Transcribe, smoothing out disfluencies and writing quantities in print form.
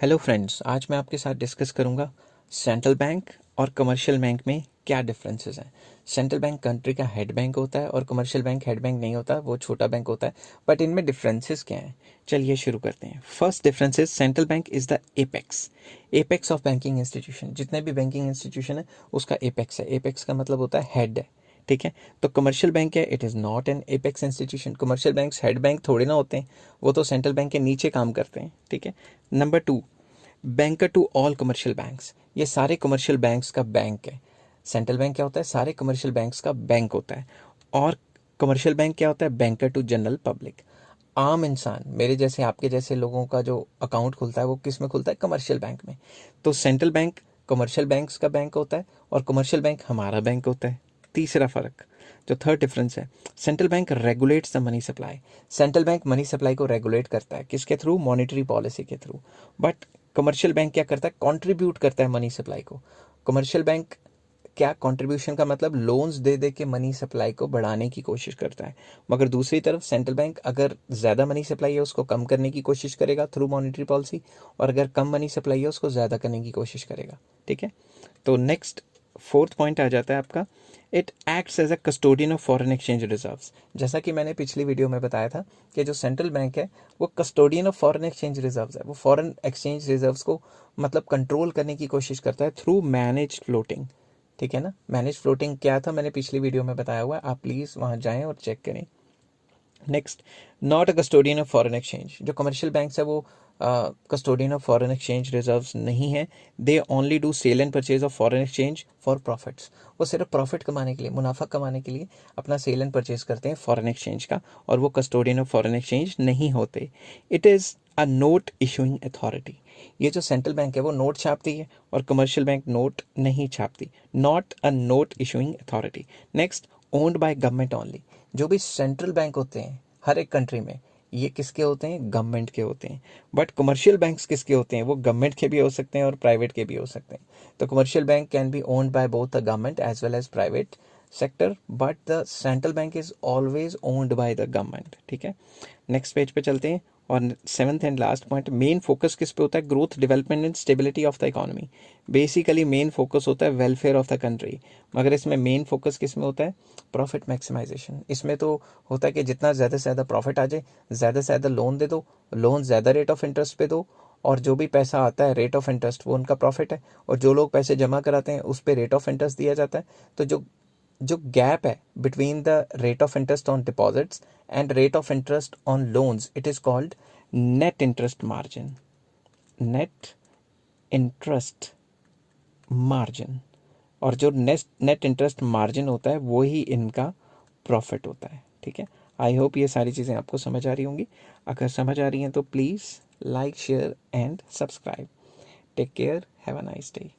Hello friends, आज मैं आपके साथ डिस्कस करूंगा सेंट्रल बैंक और कमर्शियल बैंक में क्या डिफरेंसेस हैं। सेंट्रल बैंक कंट्री का हेड बैंक होता है और कमर्शियल बैंक हेड बैंक नहीं होता, वो छोटा बैंक होता है। बट इनमें डिफरेंसेस क्या हैं, चलिए शुरू करते हैं। First difference is central bank is the apex of banking institution. जितने भी बैंकिंग इंस्टीट्यूशन है उसका एपेक्स है। एपेक्स का मतलब होता है हेड है, ठीक है। तो कमर्शियल बैंक है, it is not an apex institution. Commercial bank head bank थोड़े ना होते हैं, वो तो सेंट्रल बैंक के नीचे काम करते हैं, ठीक है। Number 2, banker to all commercial banks. ये सारे कमर्शियल बैंक्स का बैंक है। सेंट्रल बैंक क्या होता है, सारे कमर्शियल बैंक्स का बैंक होता है। और कमर्शियल बैंक क्या होता है, बैंकर टू जनरल पब्लिक। आम इंसान, मेरे जैसे आपके जैसे लोगों का जो अकाउंट खुलता है वो किस में खुलता है, कमर्शियल बैंक में। तो सेंट्रल बैंक कमर्शियल बैंक्स का बैंक होता है और कमर्शियल बैंक हमारा बैंक होता है। तीसरा फर्क, जो थर्ड डिफरेंस है, central bank regulates the money supply. Central bank money supply को रेगुलेट करता है, किसके थ्रू, मॉनेटरी पॉलिसी के थ्रू। बट कमर्शियल बैंक क्या करता है, कंट्रीब्यूट करता है मनी सप्लाई को। कमर्शियल बैंक क्या, कंट्रीब्यूशन का मतलब लोन्स दे दे के मनी सप्लाई को बढ़ाने की कोशिश करता है। मगर दूसरी तरफ सेंट्रल बैंक अगर ज़्यादा मनी सप्लाई है उसको कम करने की कोशिश करेगा थ्रू मॉनेटरी पॉलिसी, और अगर कम मनी सप्लाई है उसको ज़्यादा करने की कोशिश करेगा, ठीक है। तो नेक्स्ट फोर्थ पॉइंट आ जाता है आपका, it acts as a custodian of foreign exchange reserves. जैसा कि मैंने पिछली वीडियो में बताया था कि जो सेंट्रल बैंक है वो custodian of foreign exchange reserves है। वो फॉरेन एक्सचेंज रिजर्व्स को मतलब कंट्रोल करने की कोशिश करता है थ्रू मैनेज फ्लोटिंग, ठीक है ना। मैनेज फ्लोटिंग क्या था, मैंने पिछली वीडियो में बताया हुआ है, आप प्लीज़ वहाँ जाएं और चेक करें। Next, not a custodian of foreign exchange. जो कमर्शियल बैंक्स है वो custodian of foreign exchange reserves नहीं है। They only do sell and purchase of foreign exchange for profits. वो सिर्फ प्रॉफिट कमाने के लिए, मुनाफा कमाने के लिए अपना सेल एंड परचेज करते हैं फॉरेन एक्सचेंज का, और वो कस्टोडियन ऑफ फॉरेन एक्सचेंज नहीं होते। It is a note issuing authority. ये जो सेंट्रल बैंक है वो नोट छापती है और कमर्शियल बैंक नोट नहीं छापती। Not a note issuing authority. Next, owned by government only. जो भी सेंट्रल बैंक होते हैं हर एक कंट्री में, ये किसके होते हैं, गवर्नमेंट के होते हैं। बट कमर्शियल बैंक्स किसके होते हैं, वो गवर्नमेंट के भी हो सकते हैं और प्राइवेट के भी हो सकते हैं। तो commercial bank can be owned by both the government as well as private sector, but the central bank is always owned by the government, ठीक है। नेक्स्ट पेज पे चलते हैं। और seventh and last point, main focus किस पे होता है, growth, development and stability of the economy. Basically main focus होता है वेलफेयर ऑफ द कंट्री, मगर इसमें मेन फोकस किस में होता है, प्रॉफिट मैक्सिमाइजेशन। इसमें तो होता है कि जितना ज़्यादा से ज़्यादा प्रॉफिट आ जाए, ज़्यादा से ज़्यादा लोन दे दो, लोन ज़्यादा रेट ऑफ इंटरेस्ट पे दो, और जो भी पैसा आता है रेट ऑफ इंटरेस्ट वो उनका प्रॉफिट है, और जो लोग पैसे जमा कराते हैं उस पर रेट ऑफ इंटरेस्ट दिया जाता है। तो जो जो गैप है between the rate of interest on deposits and rate of interest on loans, it is called net interest margin. Net interest margin, और जो नेट इंटरेस्ट मार्जिन होता है वो ही इनका प्रॉफिट होता है, ठीक है। आई होप ये सारी चीज़ें आपको समझ आ रही होंगी। अगर समझ आ रही हैं तो please like, share and subscribe. Take care, have a nice day.